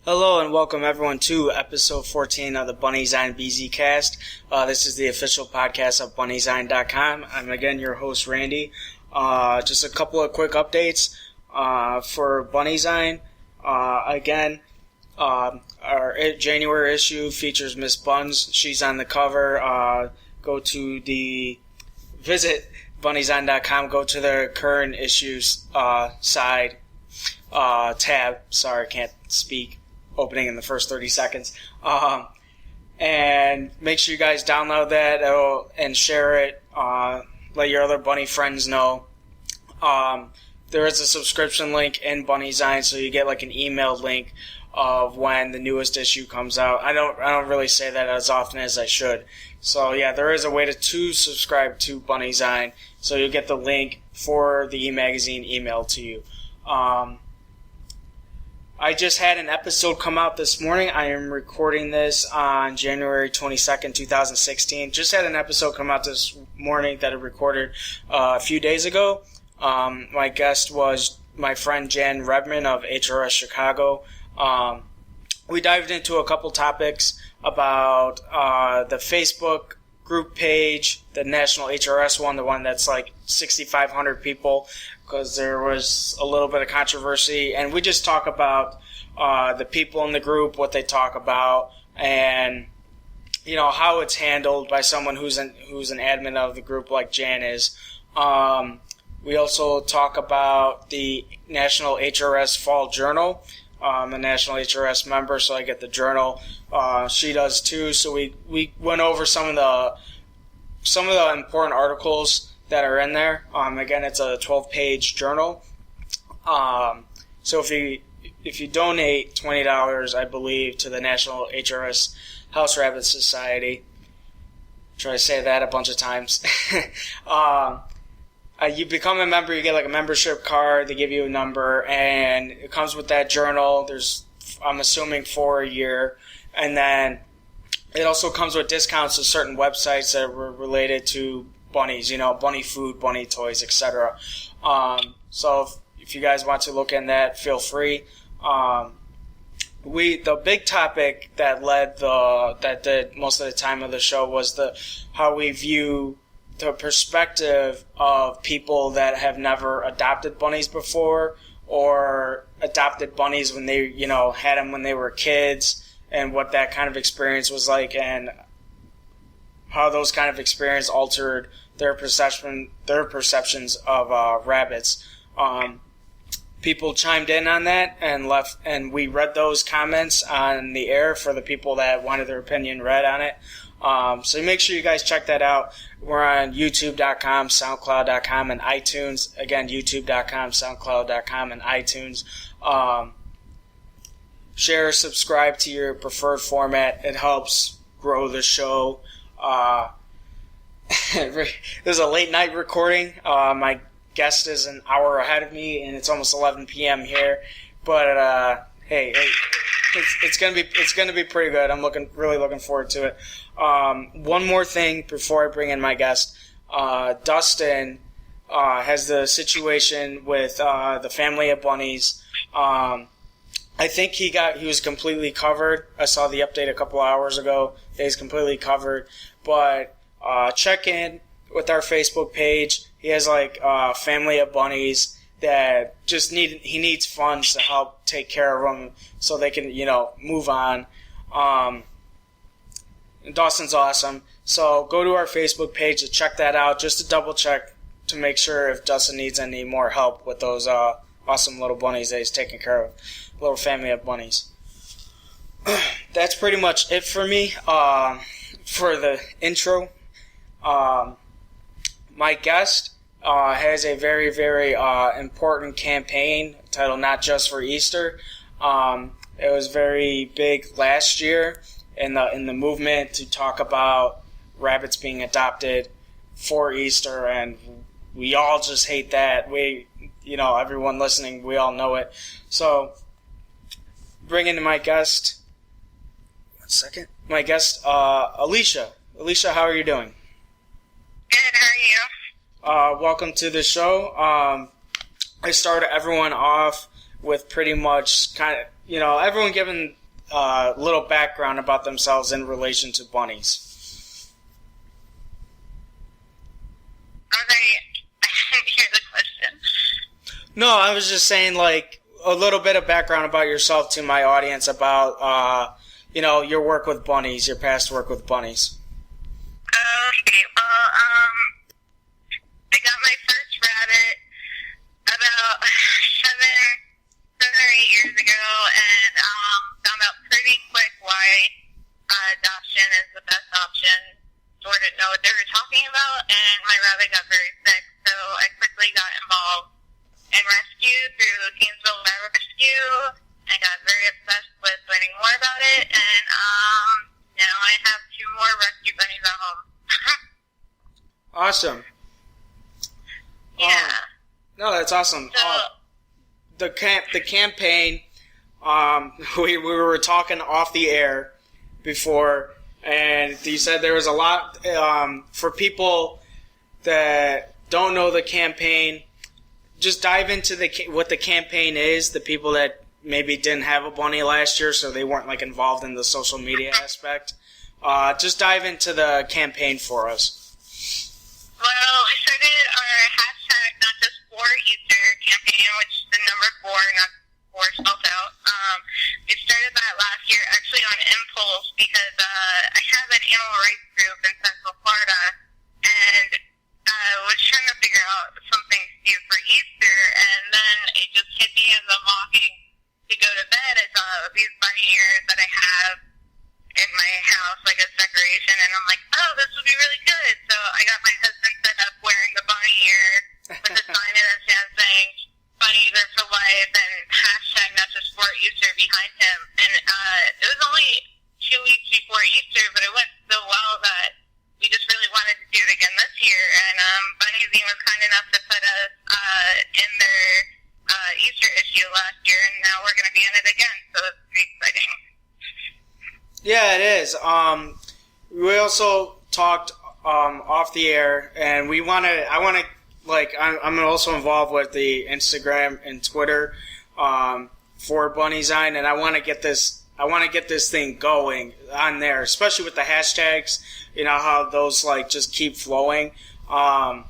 Hello and welcome everyone to episode 14 of the Bunnyzine BZCast. This is the official podcast of bunnyzine.com. I'm again your host Randy. Just a couple of quick updates for Bunnyzine. Our January issue features Miss Buns. She's on the cover. Visit bunnyzine.com. Go to the current issues side tab. Sorry, I can't speak. Opening in the first 30 seconds. And make sure you guys download that and share it. Let your other bunny friends know. There is a subscription link in Bunnyzine, so you get like an email link of when the newest issue comes out. I don't really say that as often as I should. So yeah, there is a way to subscribe to Bunnyzine, so you'll get the link for the e-magazine emailed to you. I just had an episode come out this morning. I am recording this on January 22nd, 2016. Just had an episode come out this morning that I recorded a few days ago. My guest was my friend Jan Redman of HRS Chicago. We dived into a couple topics about the Facebook group page, the National HRS one, the one that's like 6,500 people, because there was a little bit of controversy, and we just talk about the people in the group, what they talk about, and how it's handled by someone who's an admin of the group like Jan is. We also talk about the National HRS Fall Journal. I'm a National HRS member, so I get the journal. She does too. So we went over some of the important articles that are in there. Again, it's a 12-page journal. So if you donate $20, I believe, to the National HRS House Rabbit Society, try to say that a bunch of times. You become a member, you get like a membership card, they give you a number, and it comes with that journal. There's, I'm assuming, for a year. And then it also comes with discounts to certain websites that were related to bunnies, bunny food, bunny toys, etc. So if you guys want to look in that, feel free. The big topic that did most of the time of the show was how we view the perspective of people that have never adopted bunnies before, or adopted bunnies when they, had them when they were kids, and what that kind of experience was like, and how those kind of experience altered their perceptions of rabbits. People chimed in on that and we read those comments on the air for the people that wanted their opinion read on it. So make sure you guys check that out. We're on youtube.com, soundcloud.com, and iTunes. Again, youtube.com, soundcloud.com, and iTunes. Share, subscribe to your preferred format. It helps grow the show. This is a late night recording. My guest is an hour ahead of me, and it's almost 11 p.m. here. But hey, it's gonna be pretty good. I'm really looking forward to it. One more thing before I bring in my guest. Dustin has the situation with the family of bunnies. I think he was completely covered. I saw the update a couple hours ago. He's completely covered. But check in with our Facebook page. He has like a family of bunnies that just he needs funds to help take care of them so they can, move on. Dawson's awesome. So go to our Facebook page to check that out, just to double check to make sure if Dustin needs any more help with those awesome little bunnies that he's taking care of. Little family of bunnies. That's pretty much it for me for the intro. My guest has a very, very important campaign titled Not Just for Easter. It was very big last year in the movement to talk about rabbits being adopted for Easter, and we all just hate that. Everyone listening, we all know it. So, bring in my guest. 1 second. My guest, Alicia. Alicia, how are you doing? Good, how are you? Welcome to the show. I started everyone off with pretty much kind of, everyone giving a little background about themselves in relation to bunnies. I'm sorry, I didn't hear the question. No, I was just saying, like, a little bit of background about yourself to my audience about, your work with bunnies, your past work with bunnies. Okay, well, I got my first rabbit about seven or 8 years ago, and found out pretty quick why adoption is the best option. Sort of know what they were talking about, and my rabbit got very sick, so I quickly got involved in rescue through Gainesville Rabbit Rescue. I got very obsessed with learning more about it, and now I have 2 more rescue bunnies at home. Awesome. Yeah. No, that's awesome. So, The campaign, we were talking off the air before, and you said there was a lot for people that don't know the campaign. Just dive into what the campaign is. The people that maybe didn't have a bunny last year, so they weren't like involved in the social media aspect. Just dive into the campaign for us. well, we started our hashtag Not Just For Easter campaign, which is the number 4, not 4 spelled out. We started that last year actually on impulse because I have an animal rights group in Central Florida, and was trying to figure out something to do for Easter, and then it just hit me as I'm walking to go to bed. I saw these bunny ears that I have in my house, like a decoration, and I'm like, oh, this would be really good. So I got my husband set up wearing the bunny ear with a sign in his hand saying, bunnies are for life, and hashtag Not Just For Easter behind him. And it was only 2 weeks before Easter, but it went so well that we just really wanted to do it again this year. And Bunny Zine was kind enough to put us in their Easter issue last year, and now we're going to be in it again, so it's pretty exciting. Yeah, it is. We also talked off the air, and I'm also involved with the Instagram and Twitter for Bunny Zine, and I want to get this thing going on there, especially with the hashtags. You know how those like just keep flowing. Yeah.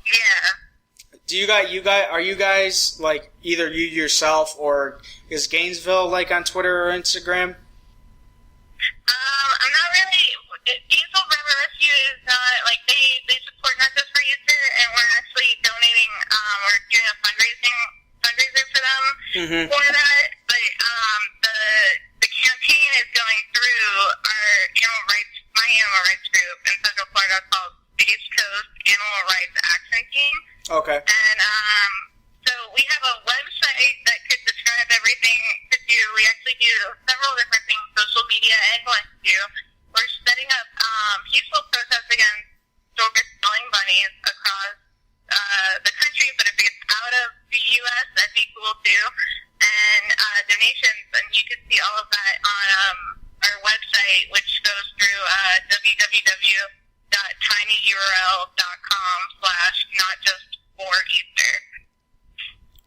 Do are you guys like either you yourself or is Gainesville like on Twitter or Instagram? I'm not really. Gainesville Rabbit Rescue is not like they support Not Just For Easter, and we're actually donating. We're doing a fundraiser for them for that. But the campaign is going through my animal rights group in Central Florida called BZCast Animal Rights Action Team. Okay. And so we have a website that could describe everything to do. We actually do several different things, social media and what to do. We're setting up peaceful protests against selling bunnies across the country, but if it gets out of the U.S., that'd be cool too. And donations, and you can see all of that on our website, which goes through www.tinyurl.com/notjustforeaster.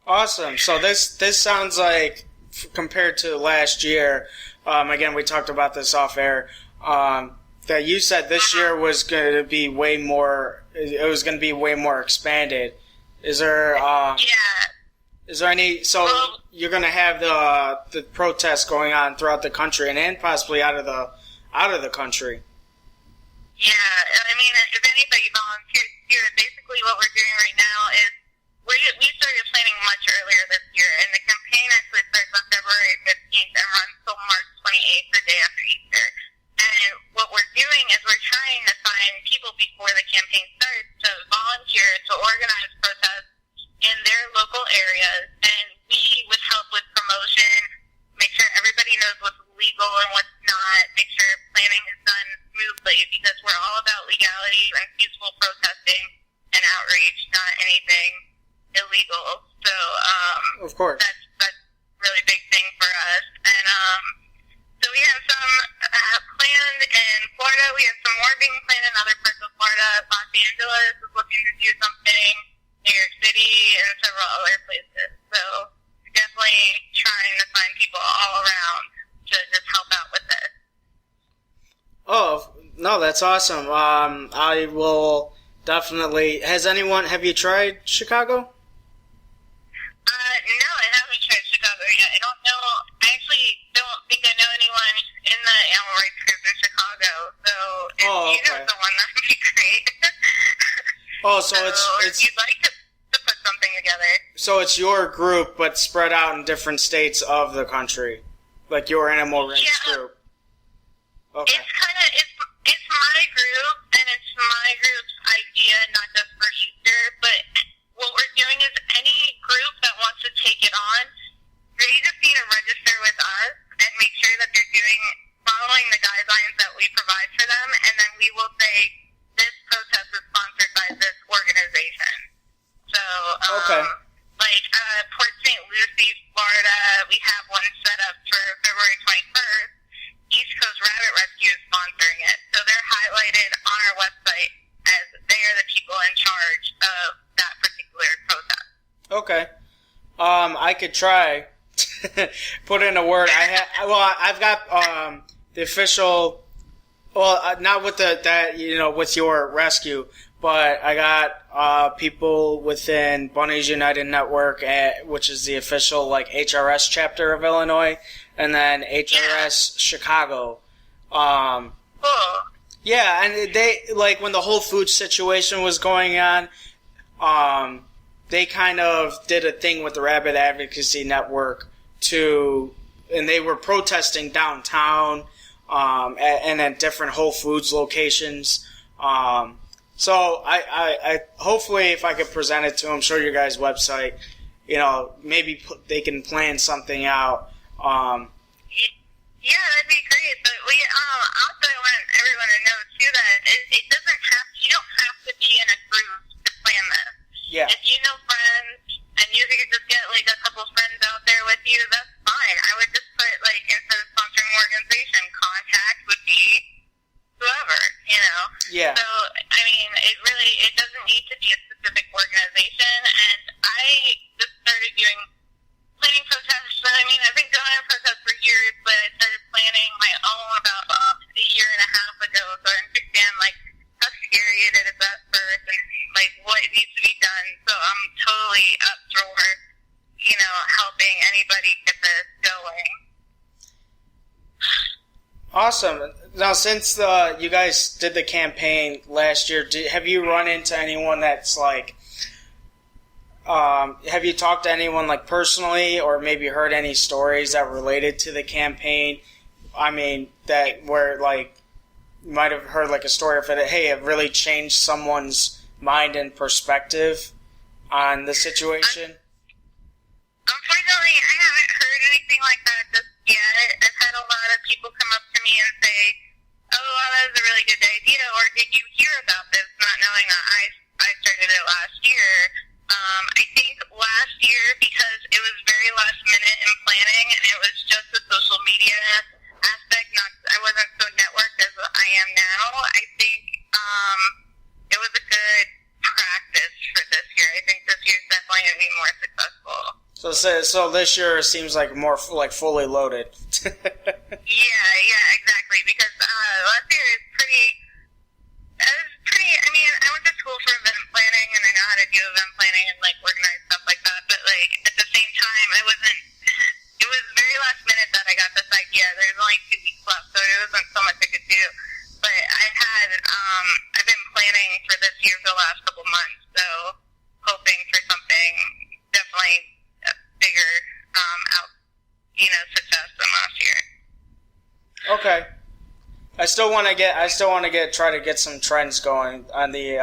Awesome. So this sounds like, compared to last year, again, we talked about this off air, that you said this year was going to be way more, it was going to be way more expanded. Is there, is there any, so you're going to have the protests going on throughout the country and possibly out of the country? Yeah, I mean, if anybody volunteers to do it, basically what we're doing right now is we started planning much earlier this year, and the campaign actually starts on February 15th and runs till March 28th, the day after Easter. And what we're doing is we're trying to find people before the campaign starts to volunteer to organize protests in their local areas, and we would help with promotion, make sure everybody knows what's legal and what's not, make sure planning is done smoothly, because we're all about legality and peaceful protesting and outreach, not anything illegal. So of course, that's a really big thing for us. And so we have some planned in Florida. We have some more being planned in other parts of Florida. Los Angeles is looking to do something. New York City and several other places. So we're definitely trying No, that's awesome. I will definitely. Have you tried Chicago? No, I haven't tried Chicago yet. I don't know. I actually don't think I know anyone in the animal rights group in Chicago. So if you know someone, that would be great. So if you'd like to put something together. So it's your group, but spread out in different states of the country, like your animal rights group. Okay. It's my group, and it's my group's idea, not just for Easter, but what we're doing is any group that wants to take it on, they just need to register with us and make sure that they're following the guidelines that we provide for them, and then we will say, this protest is sponsored by this organization. So, Port St. Lucie, Florida, we have one set up for February 21st. East Coast Rabbit Rescue is sponsoring it. So they're highlighted on our website as they are the people in charge of that particular protest. Okay. I could try put in a word. I've got the official. Well, not with with your rescue, but I got people within Bunnies United Network, which is the official HRS chapter of Illinois, and then HRS Chicago. Cool. Yeah, and they when the whole food situation was going on, they kind of did a thing with the Rabbit Advocacy Network and they were protesting downtown. And at different Whole Foods locations. So I hopefully if I could present it to them, show your guys' website, maybe they can plan something out. Yeah, that'd be great. But also I want everyone to know too that it doesn't you don't have to be in a group to plan this. Yeah. If you know friends and you could just get a couple friends out there with you, that's fine. I would just put instead of sponsoring organization, contact would be whoever, Yeah. So it doesn't need to be a specific organization. And I just started planning protests. I've been going to protests for years, but I started planning my own about a year and a half ago. So I understand how scary it is at first and what needs to be done. So I'm totally up for helping anybody get this going. Awesome. Now, since you guys did the campaign last year, have you run into anyone that's have you talked to anyone personally, or maybe heard any stories that related to the campaign? That where you might have heard a story of it. Hey, it really changed someone's mind and perspective on the situation. Unfortunately, I haven't heard anything like that just yet. I've had a lot of people come up to me and say, oh, well, that was a really good idea, or did you hear about this, not knowing that I started it last year. I think last year, because it was very last minute in planning, and it was just the social media aspect, I wasn't so networked as I am now, I think it was a good practice for this year. I think this year's definitely going to be more successful. So this year seems more fully loaded. Yeah, exactly. Because last year is pretty. I went to school for event planning, and I know how to do event planning and organize stuff like that. But at the same time, I wasn't. It was very last minute that I got this idea. There's only 2 weeks left, so there wasn't so much I could do. But I've been planning for this year for the last couple months, so hoping for something definitely bigger success than last year. Okay. I still want to try to get some trends going on the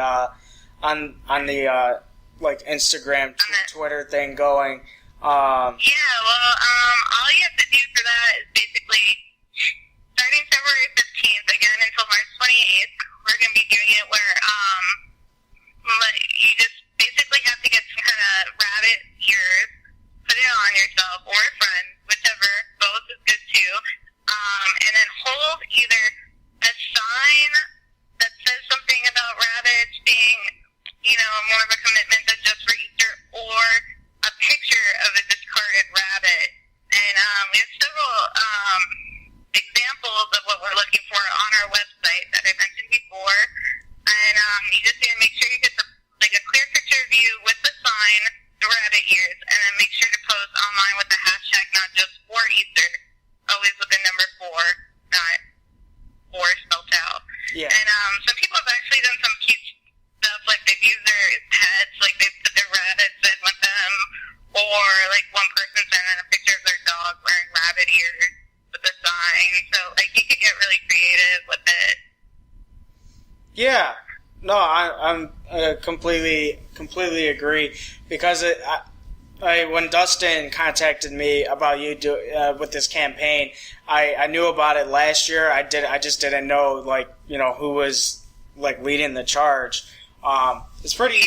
Instagram, Twitter thing going. All you have to do for that is basically starting February 15th again until March 28th. We're going to be doing it where you just basically have to get some kind of rabbit ears, put it on yourself or a friend, whichever, both is good too, and then hold either a sign that says something about rabbits being, more of a commitment than just for Easter, or a picture of a discarded rabbit. And we have several examples of what we're looking for on our website that I mentioned online with the hashtag not just for Easter, always with the number 4, not 4 spelled out. Yeah. And some people have actually done some cute stuff, like they've used their heads, like they've put their rabbits in with them, or like one person sent in a picture of their dog wearing rabbit ears with a sign. So like you could get really creative with it. Yeah. No, I'm completely agree, because when Dustin contacted me about you with this campaign, I knew about it last year. I just didn't know, like, you know, who was like leading the charge. It's pretty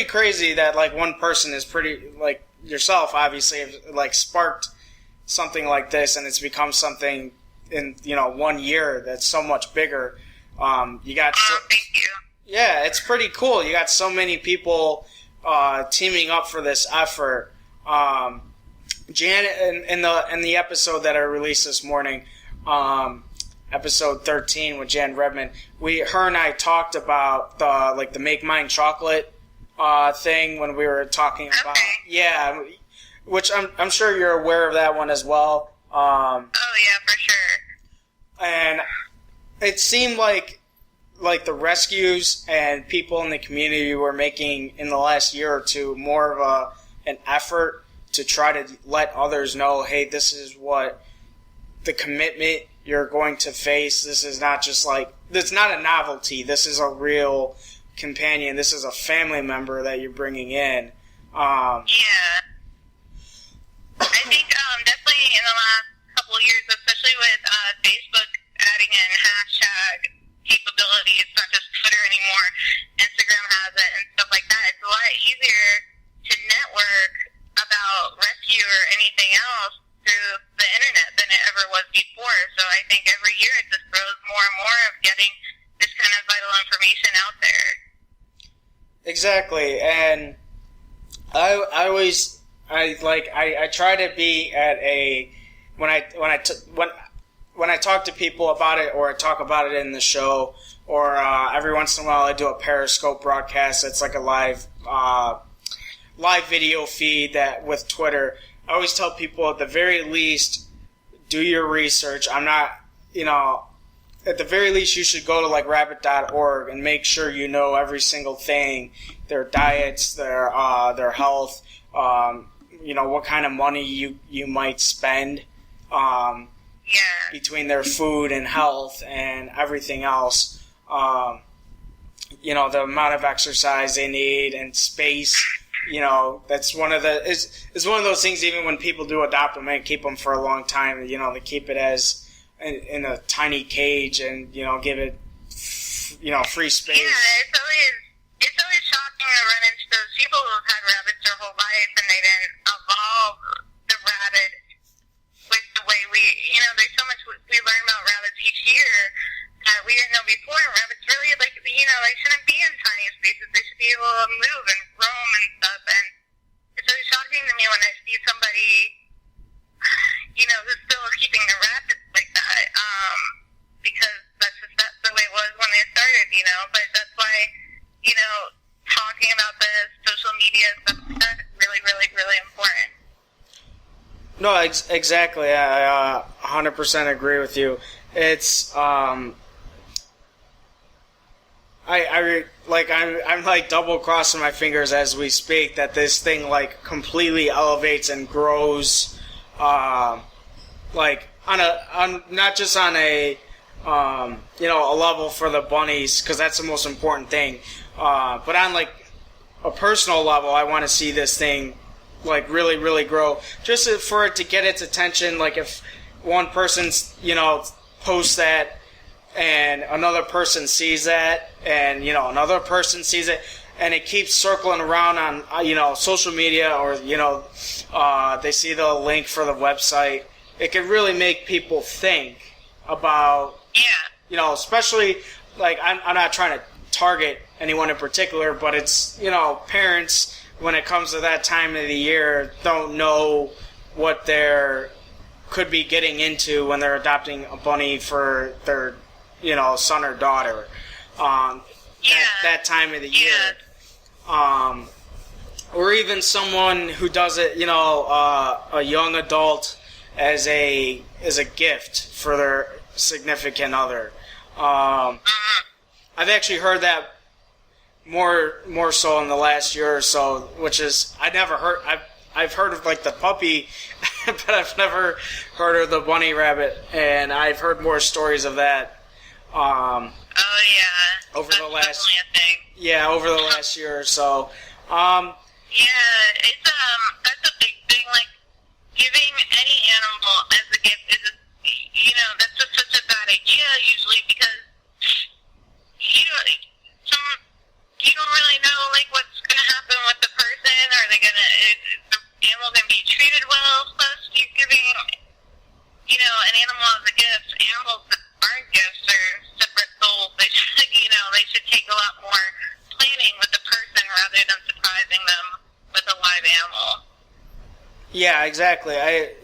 crazy that like one person is pretty, like yourself obviously, like sparked something like this, and it's become something in, you know, 1 year that's so much bigger. Thank you. Yeah, it's pretty cool. You got so many people teaming up for this effort. Jan, in the episode that I released this morning, episode 13 with Jan Redmond, her and I talked about the Make Mine chocolate thing when we were talking about which I'm sure you're aware of that one as well. Oh yeah, for sure. And it seemed like the rescues and people in the community were making in the last year or two more of an effort to try to let others know, hey, this is what the commitment you're going to face. This is not just like, it's not a novelty. This is a real companion. This is a family member that you're bringing in. Yeah. I think definitely in the last couple of years, especially with Facebook adding in hashtag capability, it's not just Twitter anymore, Instagram has it and stuff like that. It's a lot easier to network about rescue or anything else through the internet than it ever was before. So I think every year it just grows more and more of getting this kind of vital information out there. Exactly. And I try to be at a, when I talk to people about it, or I talk about it in the show, or every once in a while I do a Periscope broadcast. It's like a live video feed that with Twitter. I always tell people, at the very least, do your research. I'm not, at the very least, you should go to like rabbit.org and make sure you know every single thing, their diets, their health, what kind of money you might spend. Between their food and health and everything else, the amount of exercise they need and space, that's one of the, it's one of those things. Even when people do adopt them and keep them for a long time, they keep it as in a tiny cage and give it, free space. Yeah, it's always shocking to run into those people who've had rabbits their whole life and they didn't evolve the rabbit with the way there's so much we learn about rabbits each year that we didn't know before. And rabbits really, they shouldn't be in tiny spaces. They should be able to move and roam and stuff. And it's always shocking to me when I see somebody, who's still keeping the rabbits like that, because that's the way it was when they started, But that's why, talking about this, social media, stuff like that is really, really, really important. No, exactly. I 100% agree with you. It's I'm like double crossing my fingers as we speak that this thing like completely elevates and grows, like on not just on a a level for the bunnies, because that's the most important thing, but on like a personal level, I want to see this thing like really, really grow, just for it to get its attention. Like if one person's, posts that and another person sees that and, another person sees it and it keeps circling around on, social media, or, they see the link for the website, it can really make people think about, especially like I'm not trying to target anyone in particular, but it's, parents, when it comes to that time of the year, don't know what they're could be getting into when they're adopting a bunny for their, son or daughter. That time of the year. or even someone who does it, a young adult as a gift for their significant other. I've actually heard that more so in the last year or so, which is I've heard of like the puppy, but I've never heard of the bunny rabbit, and I've heard more stories of that. Oh yeah, over that's the last definitely a thing. Yeah, over the last year or so. Yeah, it's that's a big thing. Like giving any animal as a gift is, that's just such a bad idea usually because you don't really know like what's gonna happen with the person. Are they is the animal gonna be treated well? Plus, you're giving an animal as a gift. Animals that aren't gifts are separate souls. They should take a lot more planning with the person rather than surprising them with a live animal. Yeah, exactly.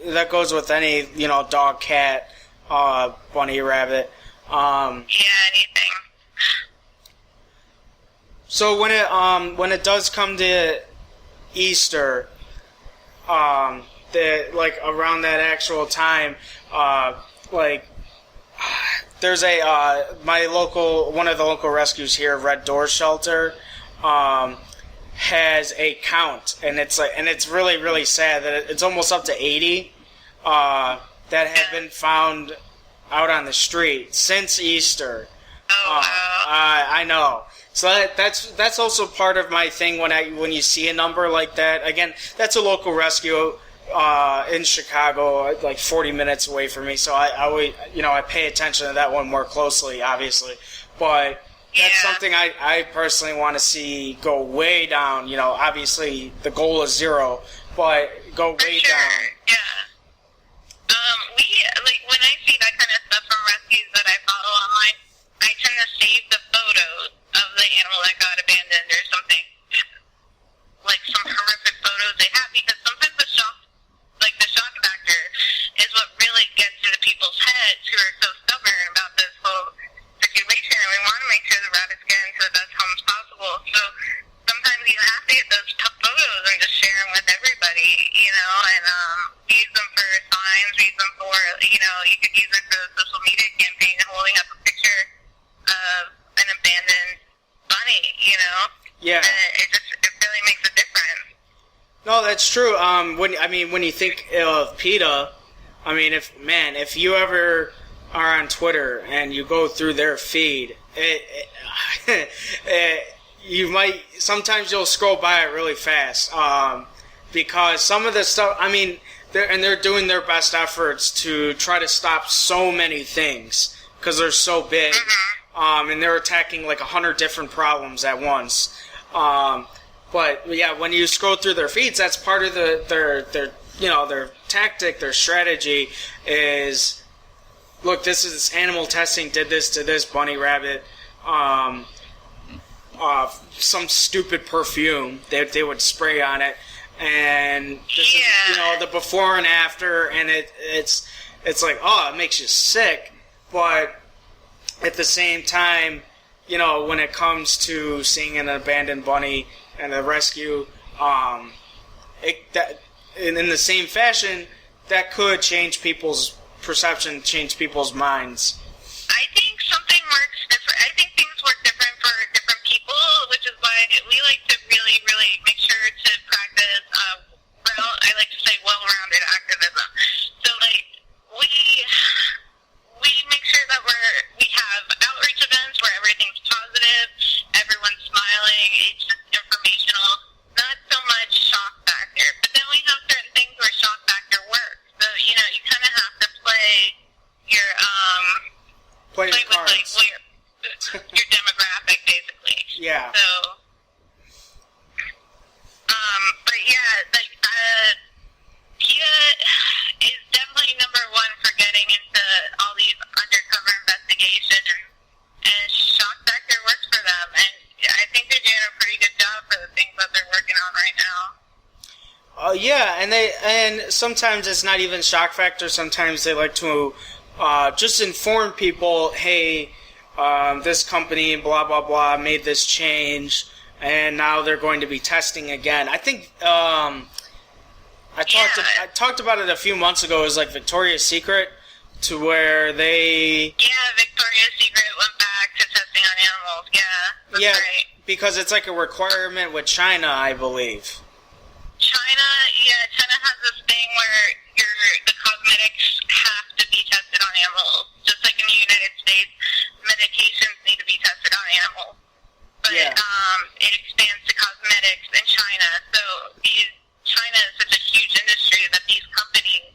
That goes with any dog, cat, bunny, rabbit. Yeah, anything. So when it does come to Easter, around that actual time, there's one of the local rescues here, Red Door Shelter, has a count, and it's really, really sad that it's almost up to 80 that have been found out on the street since Easter. Oh wow! I know. So that's also part of my thing when you see a number like that. Again, that's a local rescue in Chicago, like 40 minutes away from me. So I pay attention to that one more closely, obviously. But that's something I personally want to see go way down. Obviously the goal is 0, but go way down. Yeah. When I see that kind of stuff from rescues that I follow online, I tend to save the photos of the animal that got abandoned or something, like some horrific photos they have, because sometimes the shock factor is what really gets into people's heads who are so stubborn about this whole situation, and we want to make sure the rabbits get into the best homes possible. So sometimes you have to get those tough photos and just share them with everybody, and use them for signs, use them for, you could use it for the social media campaign, holding up a picture of an abandoned bunny, Yeah. And it really makes a difference. No, that's true. When you think of PETA, if you ever are on Twitter and you go through their feed, sometimes you'll scroll by it really fast, because some of the stuff, they're doing their best efforts to try to stop so many things because they're so big, and they're attacking like 100 different problems at once. But yeah, when you scroll through their feeds, that's part of their tactic, their strategy is, look, this animal testing did this to this bunny rabbit. Some stupid perfume that they would spray on it, and this is the before and after, and it's like, it makes you sick, but at the same time, when it comes to seeing an abandoned bunny and a rescue, in the same fashion, that could change people's perception, change people's minds. I think something works different. I think things work different for different people, which is why we like to really, really make sure to practice, I like to say, well-rounded activism. So, we make sure that we have outreach events where everything's positive, everyone's smiling, it's just informational, not so much shock factor. But then we have certain things where shock factor works. So, you kind of have to play your cards. Your demographic, basically. Yeah. So, but yeah, PETA is definitely number one for getting into all these undercover investigations, and shock factor works for them, and I think they're doing a pretty good job for the things that they're working on right now. And sometimes it's not even shock factor. Sometimes they like to just inform people, hey, this company, blah, blah, blah, made this change, and now they're going to be testing again. I think I talked about it a few months ago. It was like Victoria's Secret, to where they... Yeah, Victoria's Secret went back to testing on animals. Yeah, that's right. Because it's like a requirement with China, I believe. China has this thing where the cosmetics have to be tested on animals. Just like in the United States, medications need to be tested on animals. But it expands to cosmetics in China. So China is such a huge industry that these companies,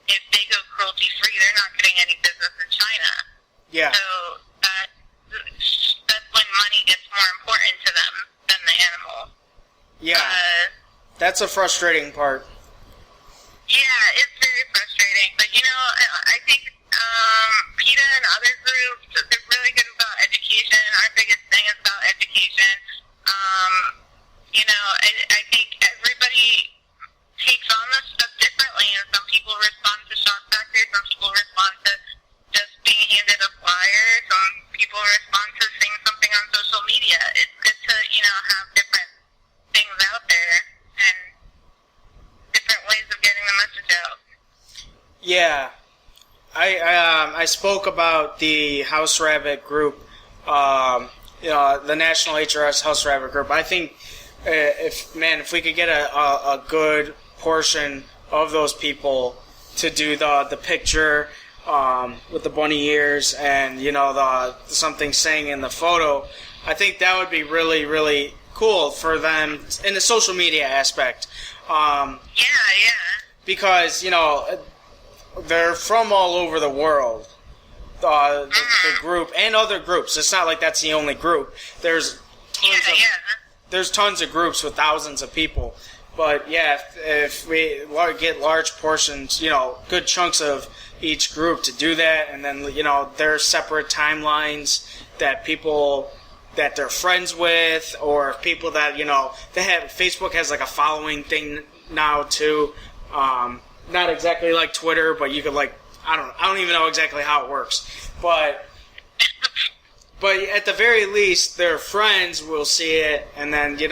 if they go cruelty-free, they're not getting any business in China. Yeah. So that's when money gets more important to them than the animal. Yeah. That's a frustrating part. Yeah, it's very frustrating. But, I think PETA and other groups, they're really good about education. Our biggest thing is about education. I think everybody takes on this stuff differently, and some people respond to shock factor, some people respond to just being handed a flyer, some people respond to seeing something on social media. It's good to, have different things out there and different ways of getting the message out. Yeah. I spoke about the House Rabbit group, the National HRS House Rabbit group. I think if we could get a good portion of those people to do the picture with the bunny ears and the something saying in the photo, I think that would be really, really cool for them in the social media aspect. Because they're from all over the world. The group and other groups. It's not like that's the only group. There's tons of groups with thousands of people. But yeah, if we get large portions, good chunks of each group to do that, and then their separate timelines that people that they're friends with, or people that they have. Facebook has like a following thing now too. Not exactly like Twitter, but you could I don't even know exactly how it works, but at the very least, their friends will see it, and then it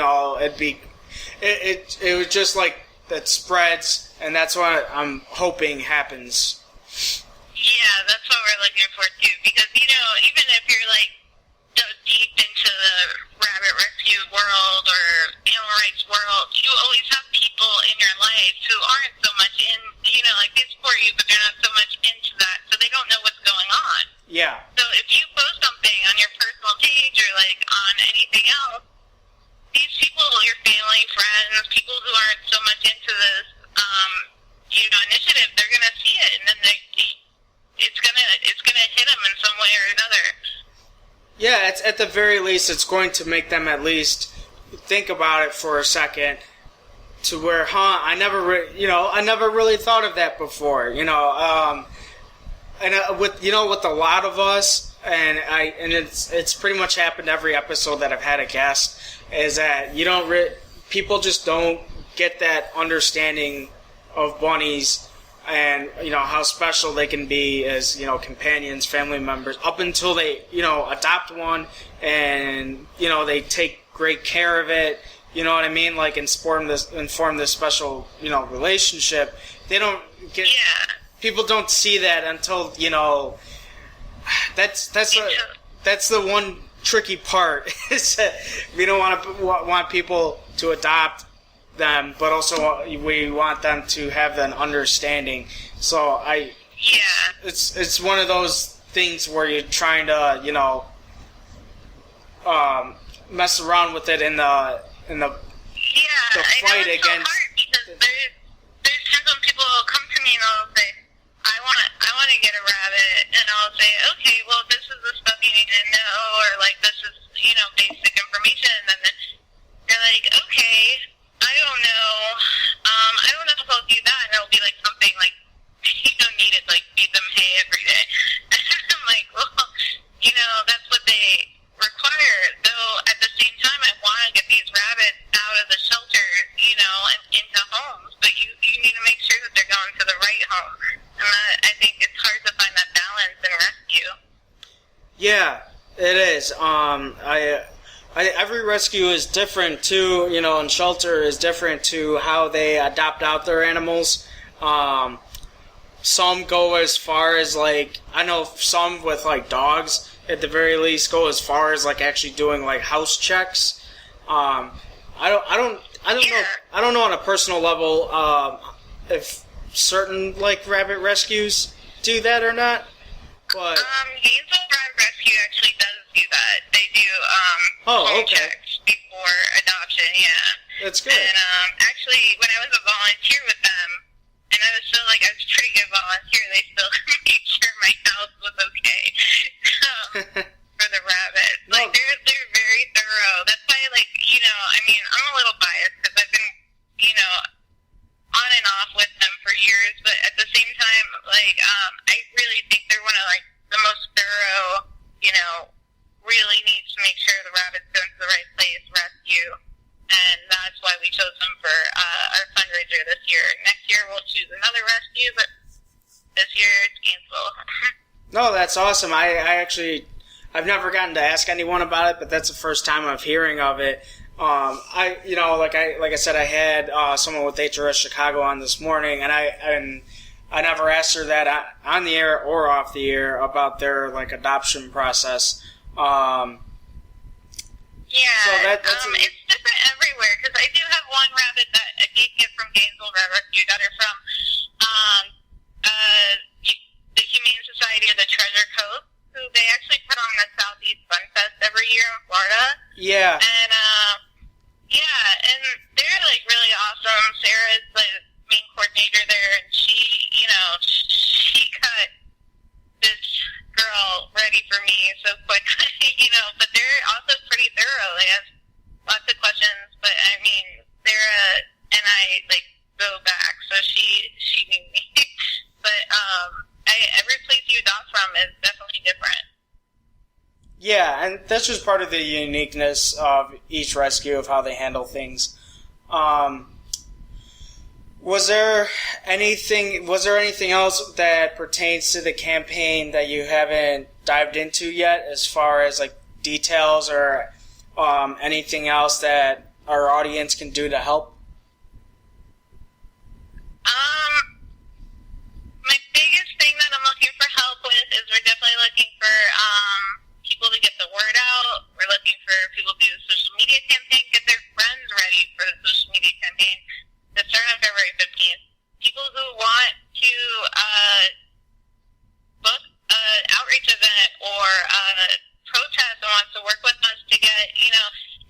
was just like that spreads, and that's what I'm hoping happens. Yeah, that's what we're looking for too, because even if you're deep into the rabbit rescue world or animal rights world, you always have people in your life who aren't so much in, they support you, but they're not so much into that, so they don't know what's going on. Yeah. So if you post something on your personal page or on anything else, these people, your family, friends, people who aren't so much into this, initiative, they're gonna see it, and then it's gonna hit them in some way or another. Yeah, it's at the very least, it's going to make them at least think about it for a second, to where, I never really thought of that before, with a lot of us, and it's pretty much happened every episode that I've had a guest, is that people just don't get that understanding of bunnies and how special they can be as companions, family members, up until they adopt one and they take great care of it. You know what I mean? Inform this special relationship. They don't get. Yeah. People don't see that until That's the one tricky part. Is that we don't want people to adopt them, but also we want them to have an understanding. So it's one of those things where you're trying to mess around with it in the fight against. So hard because there's times when people will come to me and they'll say, I want to get a rabbit, and I'll say, okay, well, this is the stuff you need to know, or this is basic information, and then they're like, okay, I don't know if I'll do that, and it'll be something you don't need it, feed them hay every day. I'm like, well, that's what they require. Though at the same time, I want to get these rabbits out of the shelters, and into homes. But you need to make sure that they're going to the right home. And I think it's hard to find that balance in rescue. Yeah, it is. every rescue is different too, and shelter is different to how they adopt out their animals. Some go as far as I know some with dogs at the very least go as far as actually doing house checks. I don't know on a personal level if certain rabbit rescues do that or not. But Gainesville Rabbit Rescue actually does do that. They do home checks before adoption. Yeah, that's good. And actually, when I was a volunteer with them, and I was still I was a pretty good volunteer, they still made sure my house was okay for the rabbits. No. They're very thorough. That's why I'm a little biased because I've been on and off with them for years, but at the same time, I really think they're one of the most thorough. Really needs to make sure the rabbits go to the right place, rescue, and that's why we chose them for our fundraiser this year. Next year we'll choose another rescue, but this year it's Gainesville. No, that's awesome. I've never gotten to ask anyone about it, but that's the first time I'm hearing of it. Like I said, I had someone with HRS Chicago on this morning, and I never asked her that on the air or off the air about their adoption process. Yeah, so it's different everywhere because I do have one rabbit that I did get from Gainesville Rabbit Rescue. Got her from the Humane Society of the Treasure Coast, who they actually put on the Southeast Fun Fest every year in Florida. Yeah. And and they're really awesome. Sarah's the main coordinator there, and she cut this girl ready for me so quick, but they're also pretty thorough. They have lots of questions, but Sarah and I go back, so she knew me. But every place you adopt from is definitely different. Yeah, and that's just part of the uniqueness of each rescue of how they handle things. Was there anything else that pertains to the campaign that you haven't dived into yet, as far as details or anything else that our audience can do to help? My biggest thing that I'm looking for help with is we're definitely looking for people to get the word out. We're looking for people to do the social media campaign, get their friends ready for the social media campaign to start on February 15th. People who want to book an outreach event or protest and wants to work with us to get,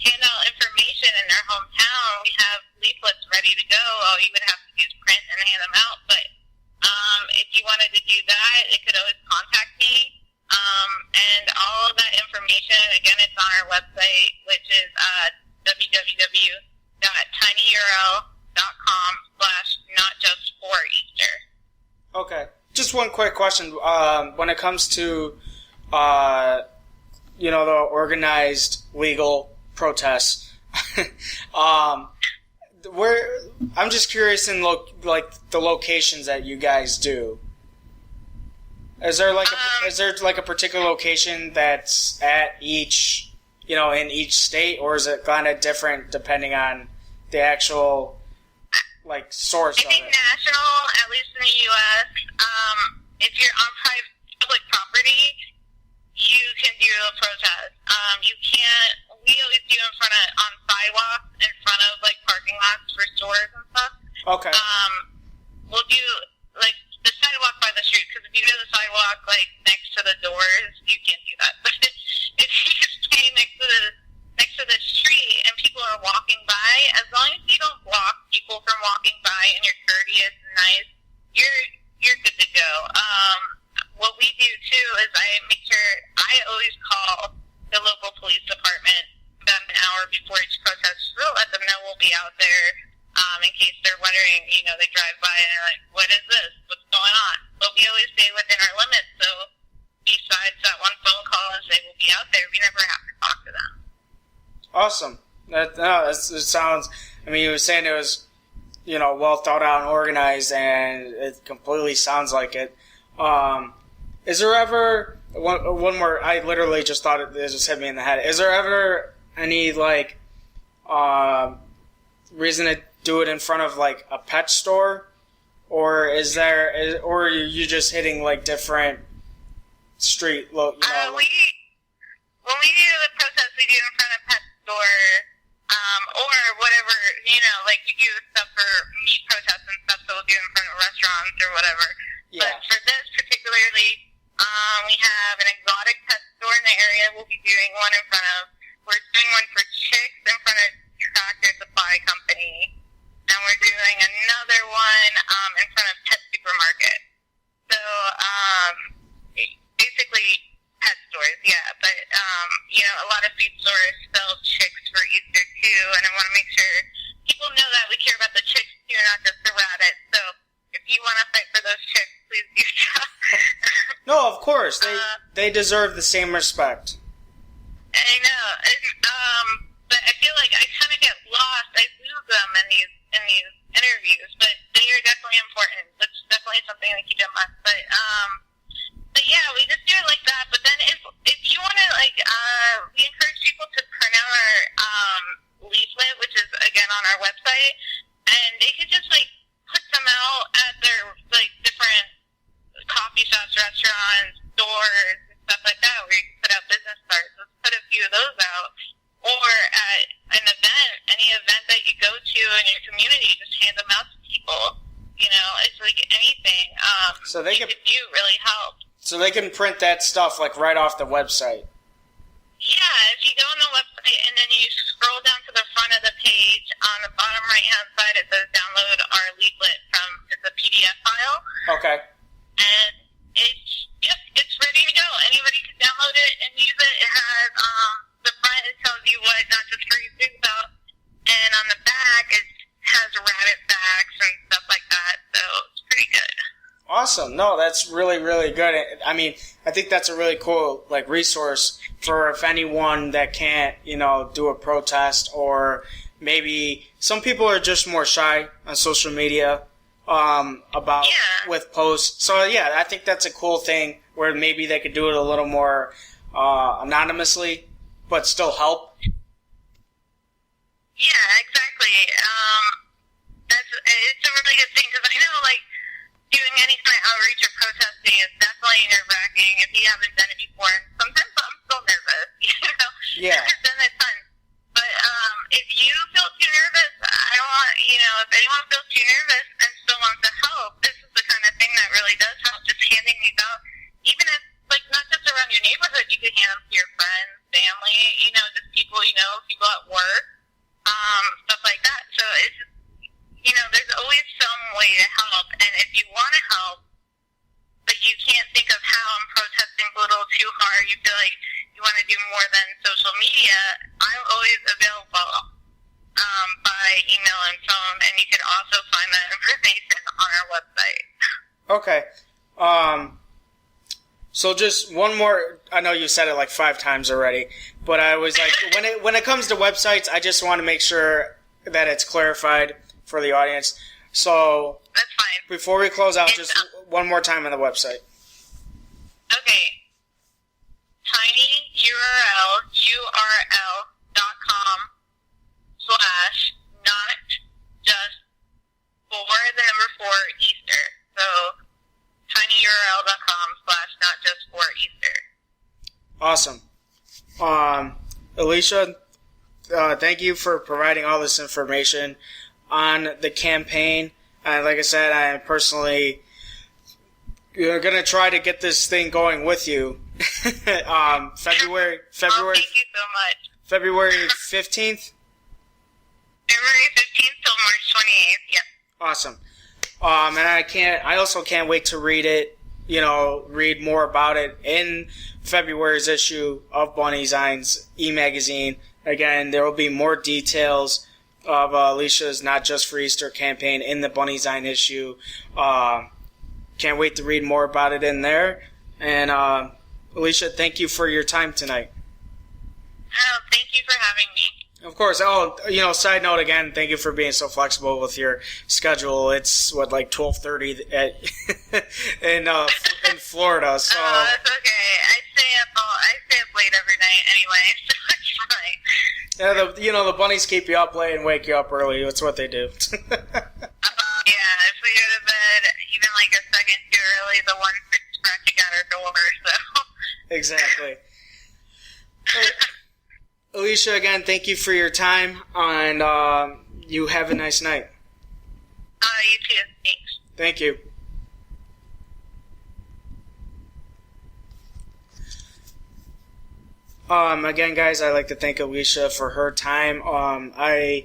hand out information in their hometown. We have leaflets ready to go. All you would have to do is print and hand them out. But if you wanted to do that, it could always contact me. And all of that information, again, it's on our website, which is www.tinyurl.com/notjustforeaster. Okay. Just one quick question. When it comes to, the organized legal protests, I'm just curious in the locations that you guys do. Is there a particular location that's at each, in each state, or is it kind of different depending on the actual source of it? I think national, at least in the U.S. If you're on public property, you can do a protest. You can't. We always do on sidewalks in front of parking lots for stores and stuff. Okay. We'll do the sidewalk by the street, because if you do the sidewalk next to the doors, you can't do that. But if you stay next to the street and people are walking by, as long as you don't block people from walking by and you're courteous and nice, you're good to go. What we do too is I always call the local police department about an hour before each protest to let them know we'll be out there. In case they're wondering, they drive by and they're like, what is this? What's going on? But we always stay within our limits, so besides that one phone call and say we'll be out there, we never have to talk to them. Awesome. It sounds, you were saying it was, well thought out and organized, and it completely sounds like it. Is there ever, one more, I literally just thought it just hit me in the head, is there ever any reason to do it in front of like a pet store, or or are you just hitting like different street? When we do the protest, we do it in front of pet store, or whatever, like we do stuff for meat protests and stuff, so we'll do it in front of restaurants or whatever. Yeah. But for this particularly, we have an exotic pet store in the area. We'll be doing one we're doing one for chicks in front of Tractor Supply Company, and we're doing another one in front of Pet Supermarket. So basically pet stores, yeah. But a lot of food stores sell chicks for Easter too, and I want to make sure people know that we care about the chicks too, not just the rabbits. So if you want to fight for those chicks, please do so. No, of course they deserve the same respect. I know, but I feel like I kind of get lost. I lose them in these interviews, but they are definitely important. That's definitely something to keep in mind. But yeah, we just do it like that. But then if you want to we encourage people to print out our leaflet, which is again on our website, and they could just put them out at their different coffee shops, restaurants, stores, and stuff like that, where you can put out business cards. Let's put a few of those out. Or at an event, any event that you go to in your community, just hand them out to people. It's like anything. So they could do really help. So they can print that stuff right off the website. Yeah, if you go on the website and then you scroll down to the front of the page, on the bottom right-hand side it says download our leaflet it's a PDF file. Okay. And it's ready to go. Anybody can download it and use it. It has the front, it tells you what not just for you about, and on the back it has rabbit facts and stuff like that. So it's pretty good. Awesome. No, that's really, really good. I mean, I think that's a really cool resource for if anyone that can't, do a protest, or maybe some people are just more shy on social media with posts. So yeah, I think that's a cool thing where maybe they could do it a little more anonymously, but still help. Yeah, exactly. It's a really good thing, because I know doing any kind of outreach or protesting is definitely nerve-wracking if you haven't done it before. And sometimes I'm still nervous, Yeah. Then it's fun. But if you feel too nervous, I don't want, if anyone feels too nervous and still wants to help, this is the kind of thing that really does help, just handing these out. Even if, not just around your neighborhood, you could hand them to your friends, family, just people people at work, stuff like that. So it's just, there's always some way to help, and if you want to help, but you can't think of how, I'm protesting a little too hard, you feel like you want to do more than social media, I'm always available by email and phone, and you can also find that information on our website. Okay. So just one more, I know you said it 5 times already, but I was when it comes to websites, I just want to make sure that it's clarified for the audience. So that's fine. Before we close out, just one more time on the website. Okay. tinyurl.com/not-just-for-Easter. So tinyurl.com/not-just-for-Easter. Awesome. Alicia, thank you for providing all this information on the campaign. And like I said, I am personally going to try to get this thing going with you. February. Oh, thank you so much. February 15th? February 15th till March 28th, yep. Awesome. And I also can't wait to read it, read more about it in February's issue of Bunny Zines e-magazine. Again, there will be more details of Alicia's Not Just for Easter campaign in the Bunny Zine issue. Can't wait to read more about it in there. And Alicia, thank you for your time tonight. Oh, thank you for having me. Of course. Oh, side note again, thank you for being so flexible with your schedule. It's 12:30 in Florida. So it's okay. I stay up late every night anyway, so it's fine. Yeah, the bunnies keep you up late and wake you up early. That's what they do. Yeah, if we go to bed even like a second too early, the ones are scratching at our door, so. Exactly. Alicia, again, thank you for your time, and you have a nice night. You too. Thanks. Thank you. Again, guys, I'd like to thank Alicia for her time. To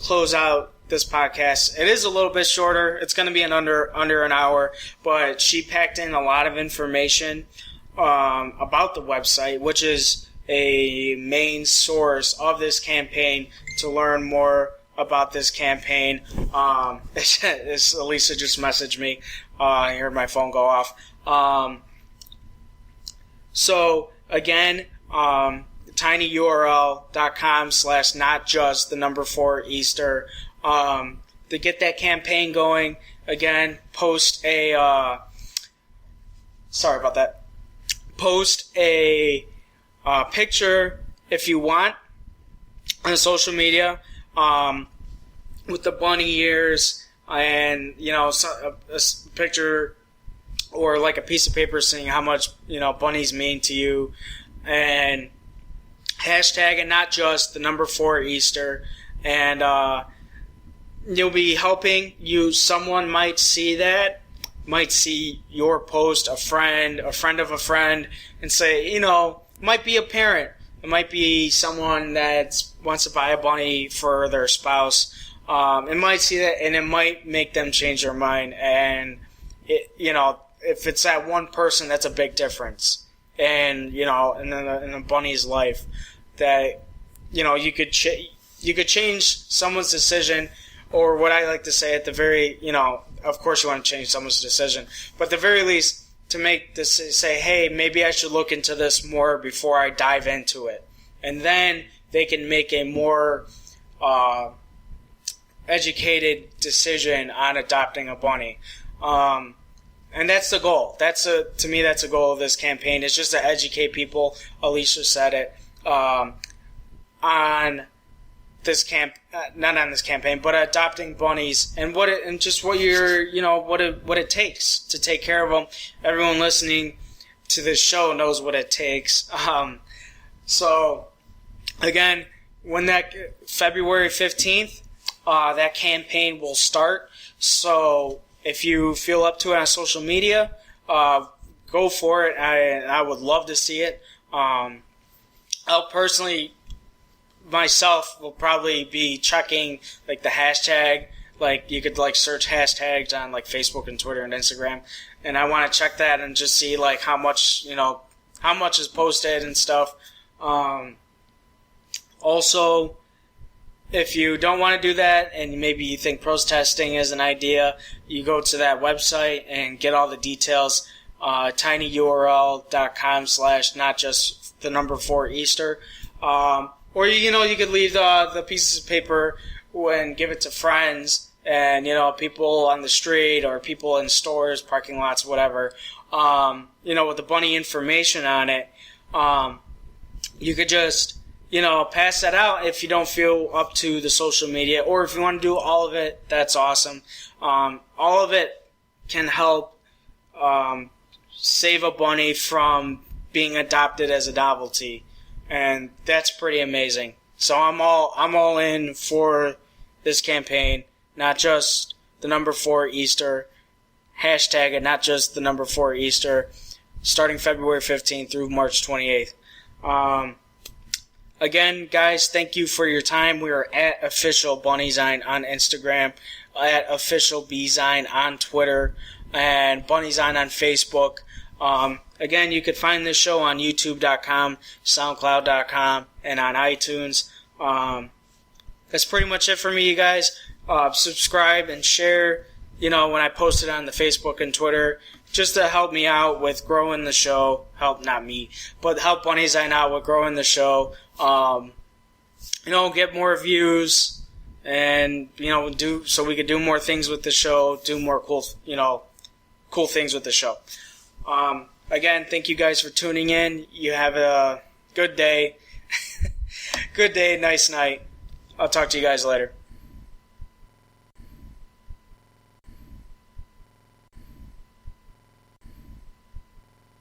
close out this podcast, it is a little bit shorter. It's going to be under an hour, but she packed in a lot of information about the website, which is a main source of this campaign to learn more about this campaign. Alicia just messaged me. I heard my phone go off. So again, tinyurl.com/notjust4Easter. To get that campaign going, again, post a picture if you want on social media with the bunny ears, and a picture or like a piece of paper saying how much bunnies mean to you, and hashtag and not just the number 4 Easter, and you'll be helping you. Someone might see that, might see your post, a friend of a friend, and say, might be a parent, it might be someone that wants to buy a bunny for their spouse. It might see that, and it might make them change their mind, and if it's that one person, that's a big difference. And in a bunny's life, that you could change someone's decision, or what I like to say at the very, of course you want to change someone's decision, but at the very least to make this say, hey, maybe I should look into this more before I dive into it, and then they can make a more educated decision on adopting a bunny. And that's the goal. To me, that's the goal of this campaign. It's just to educate people. Alicia said it on this not on this campaign, but adopting bunnies and what it takes to take care of them. Everyone listening to this show knows what it takes. So again, when that February 15th, that campaign will start. So if you feel up to it on social media, go for it. I would love to see it. I'll personally, myself, will probably be checking like the hashtag. Like you could search hashtags on Facebook and Twitter and Instagram, and I want to check that and just see how much is posted and stuff. Also, if you don't want to do that and maybe you think protesting is an idea, you go to that website and get all the details, tinyurl.com/notjust4Easter. Or you could leave the pieces of paper and give it to friends and people on the street or people in stores, parking lots, whatever. With the bunny information on it, you could just pass that out if you don't feel up to the social media, or if you want to do all of it, that's awesome. All of it can help save a bunny from being adopted as a novelty, and that's pretty amazing. So I'm all in for this campaign, not just the number 4 Easter, hashtag it, not just the number 4 Easter, starting February 15th through March 28th. Again, guys, thank you for your time. We are at Official Bunnyzine on Instagram, at Official Bzine on Twitter, and Bunnyzine on Facebook. Again, you could find this show on YouTube.com, Soundcloud.com, and on iTunes. That's pretty much it for me, you guys. Subscribe and share, when I post it on the Facebook and Twitter, just to help me out with growing the show. Not me, but help Bunnyzine out with growing the show. Get more views, and so we could do more things with the show, do more cool things with the show. Again, thank you guys for tuning in. You have a good day. Good day, nice night. I'll talk to you guys later.